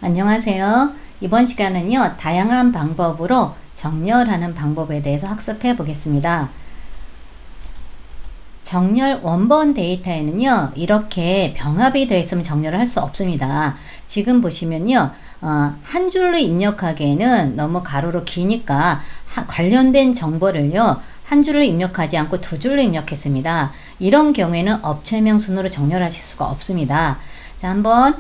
안녕하세요. 이번 시간은요, 다양한 방법으로 정렬하는 방법에 대해서 학습해 보겠습니다. 정렬 원본 데이터에는요, 이렇게 병합이 되어 있으면 정렬을 할 수 없습니다. 지금 보시면요, 한 줄로 입력하기에는 너무 가로로 기니까 관련된 정보를요, 한 줄로 입력하지 않고 두 줄로 입력했습니다. 이런 경우에는 업체명 순으로 정렬하실 수가 없습니다. 자, 한번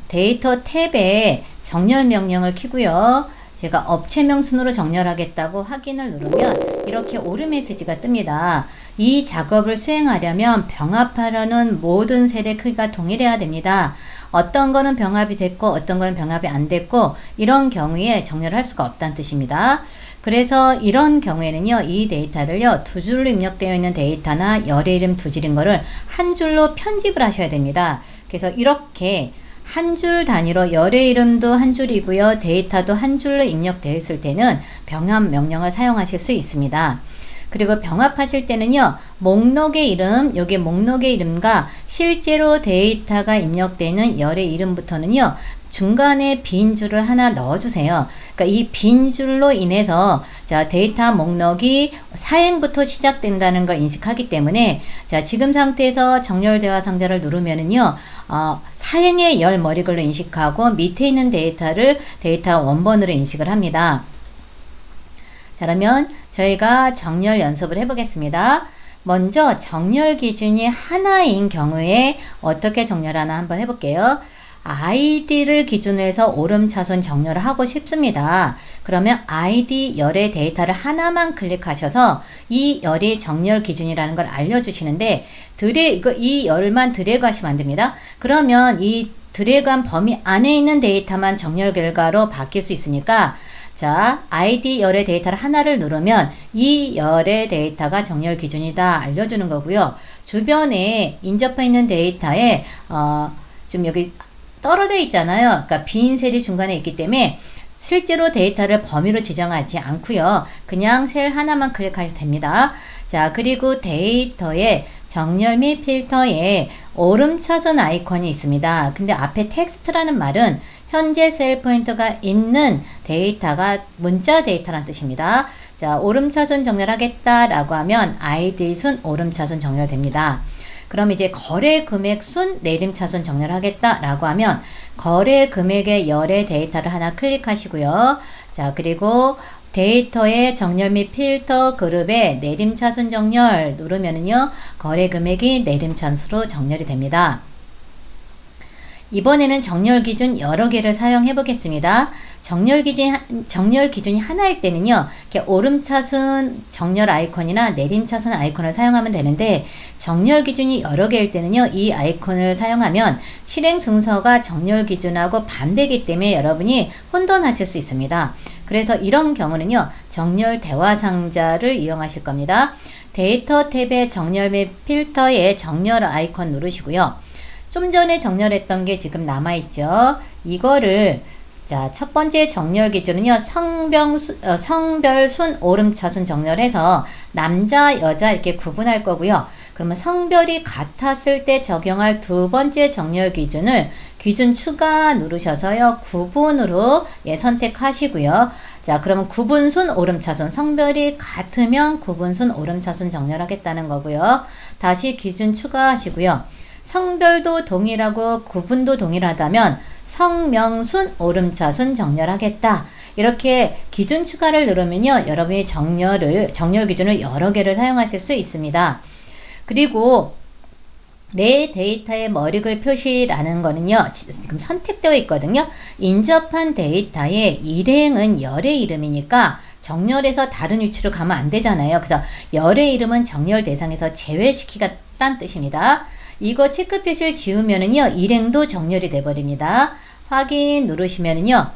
데이터 탭에 정렬 명령을 키고요. 제가 업체명 순으로 정렬하겠다고 확인을 누르면 이렇게 오류 메시지가 뜹니다. 이 작업을 수행하려면 병합하려는 모든 셀의 크기가 동일해야 됩니다. 어떤 거는 병합이 됐고 어떤 거는 병합이 안 됐고 이런 경우에 정렬할 수가 없다는 뜻입니다. 그래서 이런 경우에는요, 이 데이터를요, 두 줄로 입력되어 있는 데이터나 열의 이름 두 줄인 거를 한 줄로 편집을 하셔야 됩니다. 그래서 이렇게 한 줄 단위로 열의 이름도 한 줄이고요. 데이터도 한 줄로 입력되어 있을 때는 병합 명령을 사용하실 수 있습니다. 그리고 병합하실 때는요, 목록의 이름, 여기 목록의 이름과 실제로 데이터가 입력되는 열의 이름부터는요, 중간에 빈 줄을 하나 넣어주세요. 그러니까 이 빈 줄로 인해서 데이터 목록이 사행부터 시작된다는 걸 인식하기 때문에 지금 상태에서 정렬 대화 상자를 누르면은요, 사행의 열 머리글로 인식하고 밑에 있는 데이터를 데이터 원본으로 인식을 합니다. 자, 그러면 저희가 정렬 연습을 해보겠습니다. 먼저 정렬 기준이 하나인 경우에 어떻게 정렬하나 한번 해볼게요. 아이디를 기준으로 해서 오름차순 정렬을 하고 싶습니다. 그러면 아이디 열의 데이터를 하나만 클릭하셔서 이 열이 정렬 기준이라는 걸 알려주시는데 이 열만 드래그 하시면 안 됩니다. 그러면 이 드래그한 범위 안에 있는 데이터만 정렬 결과로 바뀔 수 있으니까 아이디 열의 데이터를 하나를 누르면 이 열의 데이터가 정렬 기준이다 알려주는 거고요. 주변에 인접해 있는 데이터에 좀 여기 떨어져 있잖아요. 그러니까 빈 셀이 중간에 있기 때문에 실제로 데이터를 범위로 지정하지 않고요. 그냥 셀 하나만 클릭하셔도 됩니다. 자, 그리고 데이터에 정렬 및 필터에 오름차순 아이콘이 있습니다. 근데 앞에 텍스트라는 말은 현재 셀 포인터가 있는 데이터가 문자 데이터란 뜻입니다. 자, 오름차순 정렬하겠다라고 하면 아이디 순 오름차순 정렬됩니다. 그럼 이제 거래 금액 순 내림차순 정렬하겠다라고 하면 거래 금액의 열의 데이터를 하나 클릭하시고요. 자, 그리고 데이터의 정렬 및 필터 그룹의 내림차순 정렬 누르면은요, 거래 금액이 내림차순으로 정렬이 됩니다. 이번에는 정렬 기준 여러 개를 사용해 보겠습니다. 정렬 기준이 하나일 때는요, 이렇게 오름차순 정렬 아이콘이나 내림차순 아이콘을 사용하면 되는데, 정렬 기준이 여러 개일 때는요, 이 아이콘을 사용하면 실행 순서가 정렬 기준하고 반대이기 때문에 여러분이 혼돈하실 수 있습니다. 그래서 이런 경우는요, 정렬 대화 상자를 이용하실 겁니다. 데이터 탭의 정렬 및 필터의 정렬 아이콘 누르시고요. 좀 전에 정렬했던 게 지금 남아있죠. 이거를 첫 번째 정렬 기준은요, 성별 순 오름차순 정렬해서 남자 여자 이렇게 구분할 거고요. 그러면 성별이 같았을 때 적용할 두 번째 정렬 기준을 기준 추가 누르셔서요, 구분으로 선택하시고요. 자, 그러면 구분 순 오름차순, 성별이 같으면 구분 순 오름차순 정렬하겠다는 거고요. 다시 기준 추가하시고요. 성별도 동일하고 구분도 동일하다면 성명순 오름차순 정렬하겠다. 이렇게 기준 추가를 누르면요, 여러분이 정렬 기준을 여러 개를 사용하실 수 있습니다. 그리고 내 데이터의 머리글 표시라는 거는요, 지금 선택되어 있거든요. 인접한 데이터의 일행은 열의 이름이니까 정렬해서 다른 위치로 가면 안 되잖아요. 그래서 열의 이름은 정렬 대상에서 제외시키겠다는 뜻입니다. 이거 체크 표시를 지우면은요, 일행도 정렬이 돼버립니다. 확인 누르시면은요,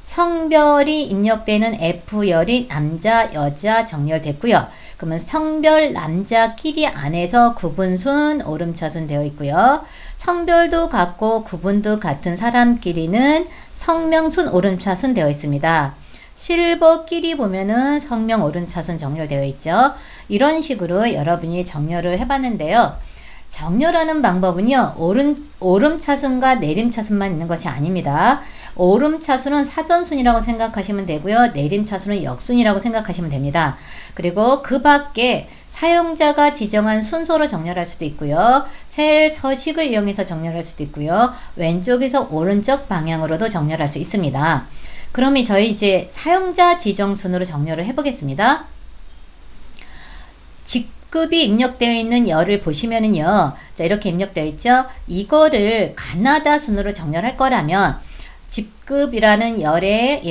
성별이 입력되는 F열이 남자, 여자 정렬됐고요. 그러면 성별 남자끼리 안에서 구분순, 오름차순 되어 있고요. 성별도 같고 구분도 같은 사람끼리는 성명순, 오름차순 되어 있습니다. 실버끼리 보면은 성명, 오름차순 정렬되어 있죠. 이런 식으로 여러분이 정렬을 해봤는데요. 정렬하는 방법은요, 오름 차순과 내림 차순만 있는 것이 아닙니다. 오름 차순은 사전순이라고 생각하시면 되고요. 내림 차순은 역순이라고 생각하시면 됩니다. 그리고 그 밖에 사용자가 지정한 순서로 정렬할 수도 있고요. 셀 서식을 이용해서 정렬할 수도 있고요. 왼쪽에서 오른쪽 방향으로도 정렬할 수 있습니다. 그러면 저희 이제 사용자 지정 순으로 정렬을 해보겠습니다. 직급이 입력되어 있는 열을 보시면은요, 자, 이렇게 입력되어 있죠? 이거를 가나다 순으로 정렬할 거라면, 직급이라는 열의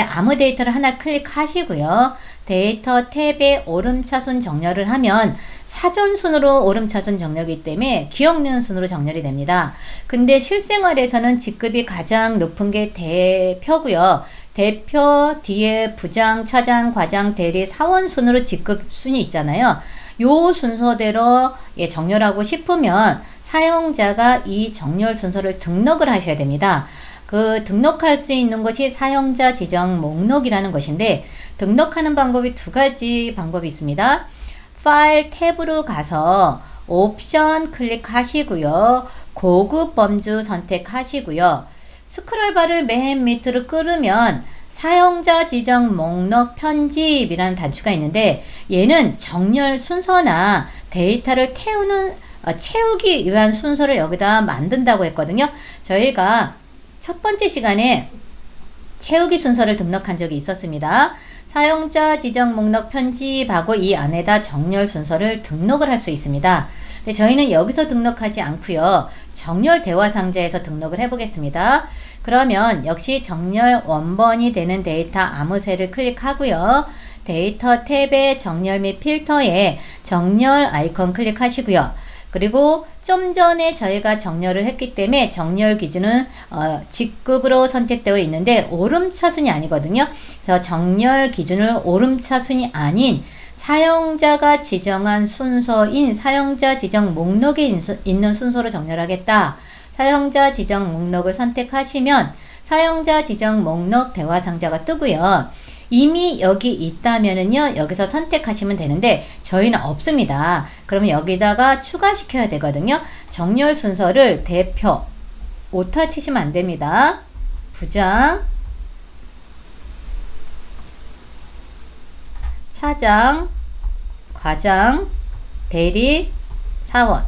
아무 데이터를 하나 클릭하시고요. 데이터 탭에 오름차순 정렬을 하면 사전순으로 오름차순 정렬이기 때문에 기억니은 순으로 정렬이 됩니다. 근데 실생활에서는 직급이 가장 높은 게 대표고요. 대표 뒤에 부장, 차장, 과장, 대리, 사원 순으로 직급 순이 있잖아요. 요 순서대로 정렬하고 싶으면 사용자가 이 정렬 순서를 등록을 하셔야 됩니다. 그 등록할 수 있는 것이 사용자 지정 목록이라는 것인데, 등록하는 방법이 두 가지 방법이 있습니다. 파일 탭으로 가서 옵션 클릭하시고요. 고급 범주 선택하시고요. 스크롤바를 맨 밑으로 끌으면 사용자 지정 목록 편집이라는 단추가 있는데, 얘는 정렬 순서나 데이터를 채우기 위한 순서를 여기다 만든다고 했거든요. 저희가 첫 번째 시간에 채우기 순서를 등록한 적이 있었습니다. 사용자 지정 목록 편집하고 이 안에다 정렬 순서를 등록을 할 수 있습니다. 근데 저희는 여기서 등록하지 않고요. 정렬 대화 상자에서 등록을 해보겠습니다. 그러면 역시 정렬 원본이 되는 데이터 아무 셀을 클릭하고요. 데이터 탭의 정렬 및 필터에 정렬 아이콘 클릭하시고요. 그리고 좀 전에 저희가 정렬을 했기 때문에 정렬 기준은 직급으로 선택되어 있는데 오름차순이 아니거든요. 그래서 정렬 기준을 오름차순이 아닌 사용자가 지정한 순서인 사용자 지정 목록에 있는 순서로 정렬하겠다. 사용자 지정 목록을 선택하시면 사용자 지정 목록 대화 상자가 뜨고요. 이미 여기 있다면은요, 여기서 선택하시면 되는데 저희는 없습니다. 그러면 여기다가 추가시켜야 되거든요. 정렬 순서를 대표 오타 치시면 안 됩니다. 부장, 차장, 과장, 대리, 사원.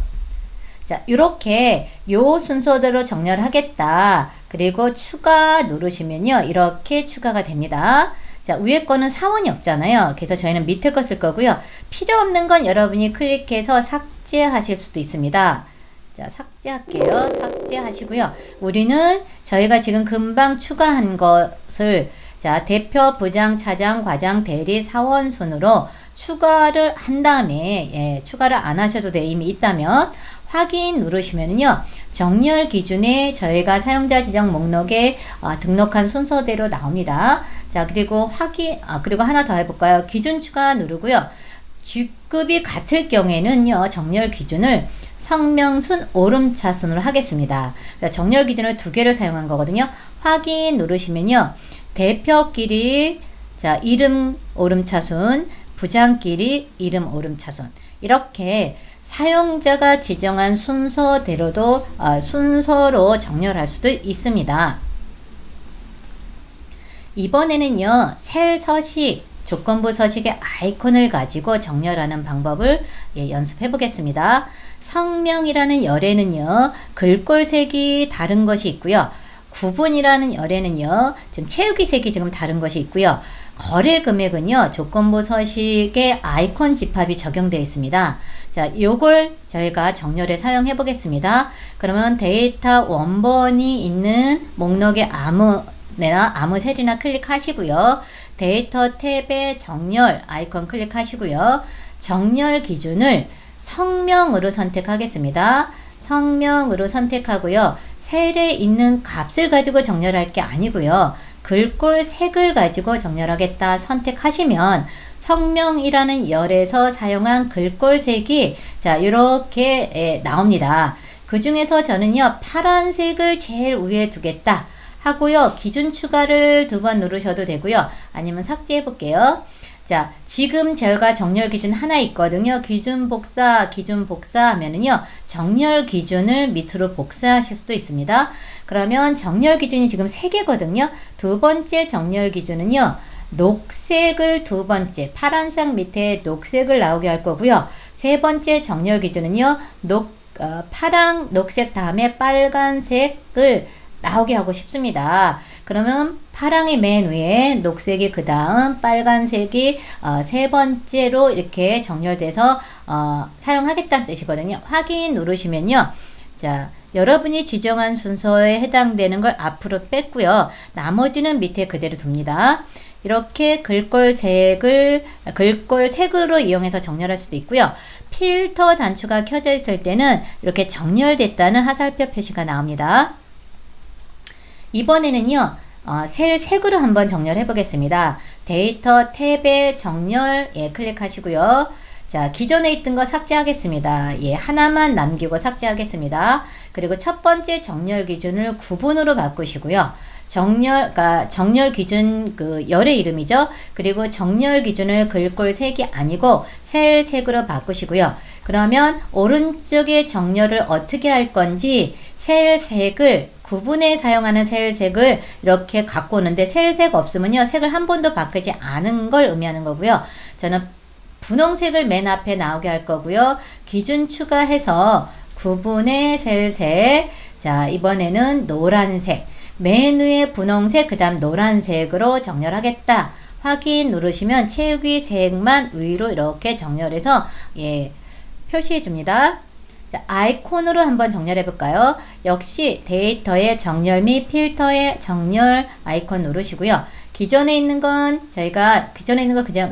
자, 이렇게 요 순서대로 정렬하겠다. 그리고 추가 누르시면요, 이렇게 추가가 됩니다. 자, 위에 거는 사원이 없잖아요. 그래서 저희는 밑에 거 쓸 거고요. 필요 없는 건 여러분이 클릭해서 삭제하실 수도 있습니다. 자, 삭제할게요. 삭제하시고요. 우리는 저희가 지금 금방 추가한 것을 자, 대표, 부장, 차장, 과장, 대리, 사원 순으로 추가를 한 다음에 추가를 안 하셔도 돼. 이미 있다면 확인 누르시면은요. 정렬 기준에 저희가 사용자 지정 목록에 등록한 순서대로 나옵니다. 자, 그리고 그리고 하나 더 해볼까요? 기준 추가 누르고요. G급이 같을 경우에는요. 정렬 기준을 성명순 오름차순으로 하겠습니다. 그러니까 정렬 기준을 두 개를 사용한 거거든요. 확인 누르시면요. 대표끼리 자, 이름 오름차순, 부장끼리 이름 오름차순, 이렇게 사용자가 지정한 순서대로도 순서로 정렬할 수도 있습니다. 이번에는요, 셀 서식, 조건부 서식의 아이콘을 가지고 정렬하는 방법을 연습해 보겠습니다. 성명이라는 열에는요, 글꼴색이 다른 것이 있고요. 구분이라는 열에는요, 지금 채우기 색이 지금 다른 것이 있고요. 거래 금액은요, 조건부 서식의 아이콘 집합이 적용되어 있습니다. 자, 요걸 저희가 정렬에 사용해 보겠습니다. 그러면 데이터 원본이 있는 목록의 아무 셀이나 클릭하시고요. 데이터 탭에 정렬 아이콘 클릭하시고요. 정렬 기준을 성명으로 선택하겠습니다. 성명으로 선택하고요. 셀에 있는 값을 가지고 정렬할 게 아니고요. 글꼴 색을 가지고 정렬하겠다 선택하시면 성명이라는 열에서 사용한 글꼴 색이 자, 이렇게 나옵니다. 그 중에서 저는요, 파란색을 제일 위에 두겠다 하고요. 기준 추가를 두 번 누르셔도 되고요. 아니면 삭제해 볼게요. 자, 지금 제가 정렬 기준 하나 있거든요. 기준 복사 하면은요, 정렬 기준을 밑으로 복사하실 수도 있습니다. 그러면 정렬 기준이 지금 3개거든요. 두 번째 정렬 기준은요, 녹색을 두 번째, 파란색 밑에 녹색을 나오게 할 거고요. 세 번째 정렬 기준은요, 파랑, 녹색 다음에 빨간색을 나오게 하고 싶습니다. 그러면 파랑이 맨 위에, 녹색이 그 다음, 빨간색이 세 번째로 이렇게 정렬돼서 사용하겠다는 뜻이거든요. 확인 누르시면요. 자, 여러분이 지정한 순서에 해당되는 걸 앞으로 뺐고요. 나머지는 밑에 그대로 둡니다. 이렇게 글꼴 색으로 이용해서 정렬할 수도 있고요. 필터 단추가 켜져 있을 때는 이렇게 정렬됐다는 화살표 표시가 나옵니다. 이번에는요, 셀 색으로 한번 정렬해 보겠습니다. 데이터 탭에 정렬, 클릭하시고요. 자, 기존에 있던 거 삭제하겠습니다. 하나만 남기고 삭제하겠습니다. 그리고 첫 번째 정렬 기준을 구분으로 바꾸시고요. 정렬 기준 열의 이름이죠. 그리고 정렬 기준을 글꼴 색이 아니고 셀 색으로 바꾸시고요. 그러면 오른쪽에 정렬을 어떻게 할 건지 셀 색을 구분에 사용하는 셀 색을 이렇게 갖고 오는데 셀 색 없으면요. 색을 한 번도 바꾸지 않은 걸 의미하는 거고요. 저는 분홍색을 맨 앞에 나오게 할 거고요. 기준 추가해서 구분의 셀 색. 자, 이번에는 노란색. 맨 위에 분홍색, 그 다음 노란색으로 정렬하겠다. 확인 누르시면 채우기 색만 위로 이렇게 정렬해서 표시해 줍니다. 자, 아이콘으로 한번 정렬해 볼까요? 역시 데이터의 정렬 및 필터의 정렬 아이콘 누르시고요. 기존에 있는 건 그냥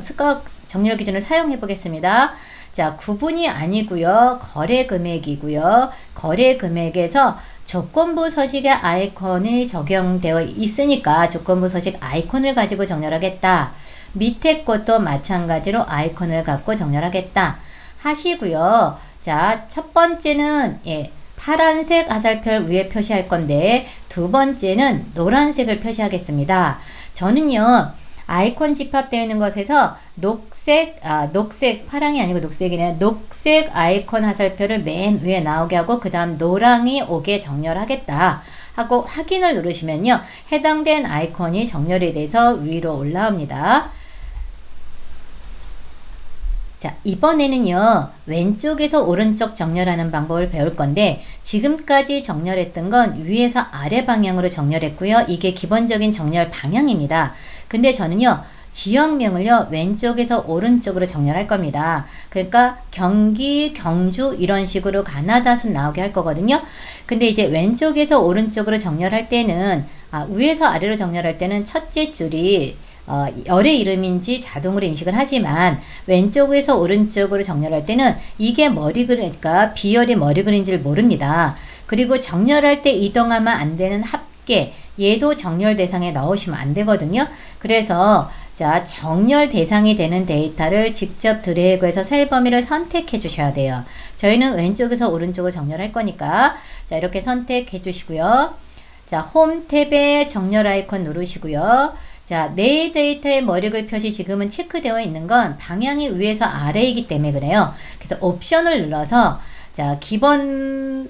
정렬 기준을 사용해 보겠습니다. 자, 구분이 아니고요. 거래 금액이고요. 거래 금액에서 조건부 서식의 아이콘이 적용되어 있으니까 조건부 서식 아이콘을 가지고 정렬하겠다. 밑에 것도 마찬가지로 아이콘을 갖고 정렬하겠다 하시고요. 자, 첫 번째는 파란색 화살표를 위에 표시할 건데 두 번째는 노란색을 표시하겠습니다. 저는요, 아이콘 집합되어 있는 것에서 파랑이 아니고 녹색이네요. 녹색 아이콘 화살표를 맨 위에 나오게 하고 그 다음 노랑이 오게 정렬하겠다 하고 확인을 누르시면요. 해당된 아이콘이 정렬이 돼서 위로 올라옵니다. 자, 이번에는요, 왼쪽에서 오른쪽 정렬하는 방법을 배울 건데, 지금까지 정렬했던 건 위에서 아래 방향으로 정렬했고요. 이게 기본적인 정렬 방향입니다. 근데 저는요, 지역명을요, 왼쪽에서 오른쪽으로 정렬할 겁니다. 그러니까 경기, 경주 이런 식으로 가나다순 나오게 할 거거든요. 근데 이제 왼쪽에서 오른쪽으로 정렬할 때는, 위에서 아래로 정렬할 때는 첫째 줄이 열의 이름인지 자동으로 인식을 하지만 왼쪽에서 오른쪽으로 정렬할 때는 이게 그러니까 비열이 머리 그린지를 모릅니다. 그리고 정렬할 때 이동하면 안 되는 합계, 얘도 정렬 대상에 넣으시면 안 되거든요. 그래서 자, 정렬 대상이 되는 데이터를 직접 드래그해서 셀 범위를 선택해 주셔야 돼요. 저희는 왼쪽에서 오른쪽으로 정렬할 거니까 자, 이렇게 선택해 주시고요. 자, 홈 탭에 정렬 아이콘 누르시고요. 자, 내 데이터의 머리글 표시 지금은 체크되어 있는 건 방향이 위에서 아래이기 때문에 그래요. 그래서 옵션을 눌러서 자, 기본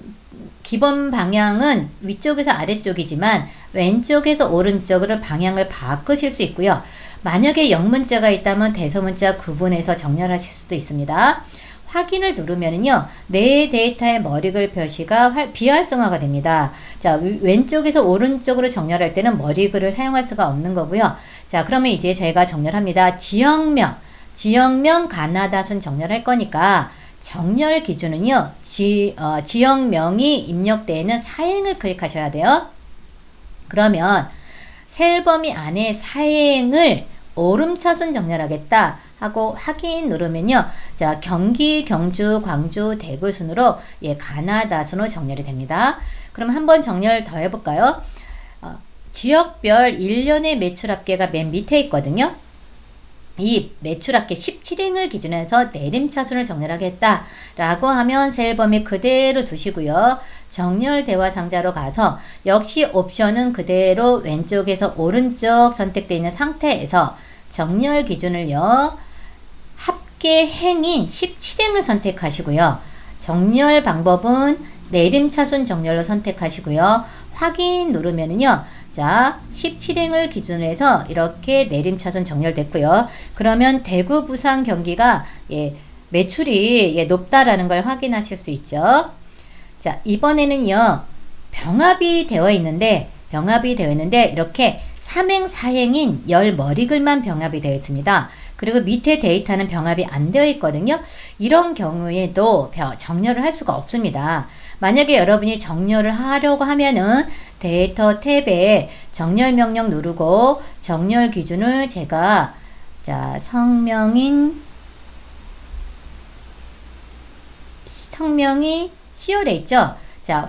방향은 위쪽에서 아래쪽이지만 왼쪽에서 오른쪽으로 방향을 바꾸실 수 있고요. 만약에 영문자가 있다면 대소문자 구분해서 정렬하실 수도 있습니다. 확인을 누르면은요, 내 데이터의 머리글 표시가 비활성화가 됩니다. 자, 왼쪽에서 오른쪽으로 정렬할 때는 머리글을 사용할 수가 없는 거고요. 자, 그러면 이제 저희가 정렬합니다. 지역명 가나다순 정렬할 거니까 정렬 기준은요, 지역명이 입력되어 있는 사행을 클릭하셔야 돼요. 그러면 셀 범위 안에 사행을 오름차순 정렬하겠다 하고 확인 누르면요. 자, 경기, 경주, 광주, 대구 순으로 가나다 순으로 정렬이 됩니다. 그럼 한번 정렬 더 해볼까요? 지역별 1년의 매출 합계가 맨 밑에 있거든요. 이 매출 합계 17행을 기준해서 내림차순을 정렬하겠다 라고 하면 셀 범위 그대로 두시고요. 정렬 대화 상자로 가서 역시 옵션은 그대로 왼쪽에서 오른쪽 선택되어 있는 상태에서 정렬 기준을요. 합계 행인 17행을 선택하시고요. 정렬 방법은 내림차순 정렬로 선택하시고요. 확인 누르면은요. 자, 17행을 기준으로 해서 이렇게 내림차순 정렬됐고요. 그러면 대구, 부산, 경기가 매출이 높다라는 걸 확인하실 수 있죠. 자, 이번에는요. 병합이 되어 있는데 이렇게 3행, 4행인 열 머리글만 병합이 되어 있습니다. 그리고 밑에 데이터는 병합이 안 되어 있거든요. 이런 경우에도 정렬을 할 수가 없습니다. 만약에 여러분이 정렬을 하려고 하면은 데이터 탭에 정렬 명령 누르고 정렬 기준을 제가 성명이 C열에 있죠. 자,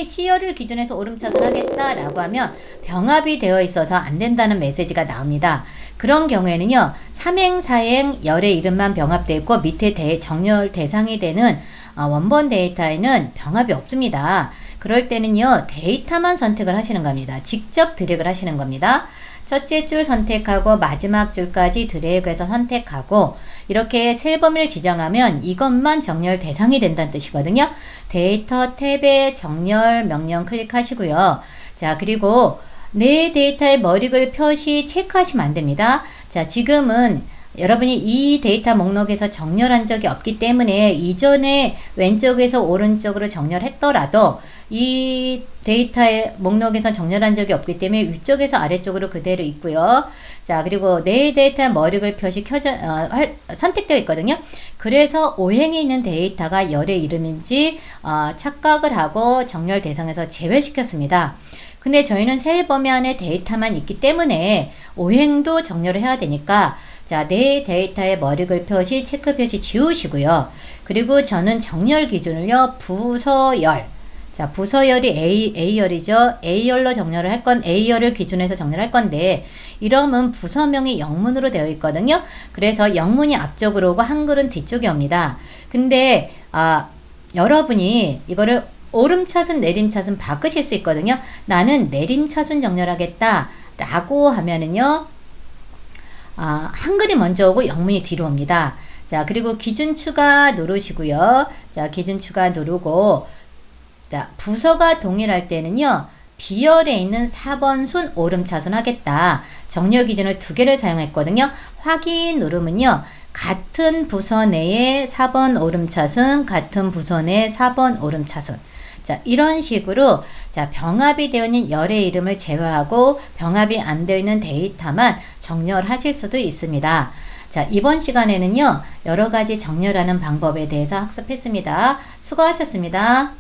C열을 기준해서 오름차순 하겠다라고 하면 병합이 되어 있어서 안 된다는 메시지가 나옵니다. 그런 경우에는요, 3행, 4행 열의 이름만 병합되어 있고 밑에 정렬 대상이 되는 원본 데이터에는 병합이 없습니다. 그럴 때는요, 데이터만 선택을 하시는 겁니다. 직접 드래그를 하시는 겁니다. 첫째 줄 선택하고 마지막 줄까지 드래그해서 선택하고 이렇게 셀 범위를 지정하면 이것만 정렬 대상이 된다는 뜻이거든요. 데이터 탭에 정렬 명령 클릭하시고요. 자, 그리고 내 데이터의 머리글 표시 체크하시면 안 됩니다. 자, 지금은 여러분이 이 데이터 목록에서 정렬한 적이 없기 때문에 이전에 왼쪽에서 오른쪽으로 정렬했더라도 이 데이터의 목록에서 정렬한 적이 없기 때문에 위쪽에서 아래쪽으로 그대로 있고요. 자, 그리고 내 데이터의 머리글 표시 선택되어 있거든요. 그래서 오행에 있는 데이터가 열의 이름인지 착각을 하고 정렬 대상에서 제외시켰습니다. 근데 저희는 셀 범위 안에 데이터만 있기 때문에 오행도 정렬을 해야 되니까 자, 내 데이터의 머리글 표시, 체크 표시 지우시고요. 그리고 저는 정렬 기준을요, 부서열. 자, 부서열이 A열이죠. A열로 정렬을 할 건 A열을 기준해서 정렬할 건데, 이러면 부서명이 영문으로 되어 있거든요. 그래서 영문이 앞쪽으로 오고 한글은 뒤쪽에 옵니다. 근데, 여러분이 이거를 오름차순, 내림차순 바꾸실 수 있거든요. 나는 내림차순 정렬하겠다. 라고 하면은요, 한글이 먼저 오고 영문이 뒤로 옵니다. 자, 그리고 기준 추가 누르시고요. 자, 기준 추가 누르고, 자, 부서가 동일할 때는요, B열에 있는 4번 순 오름차순 하겠다. 정렬 기준을 2개를 사용했거든요. 확인 누르면요, 같은 부서 내에 4번 오름차순, 같은 부서 내에 4번 오름차순. 자, 이런 식으로 자, 병합이 되어 있는 열의 이름을 제외하고 병합이 안 되어 있는 데이터만 정렬하실 수도 있습니다. 자, 이번 시간에는요, 여러 가지 정렬하는 방법에 대해서 학습했습니다. 수고하셨습니다.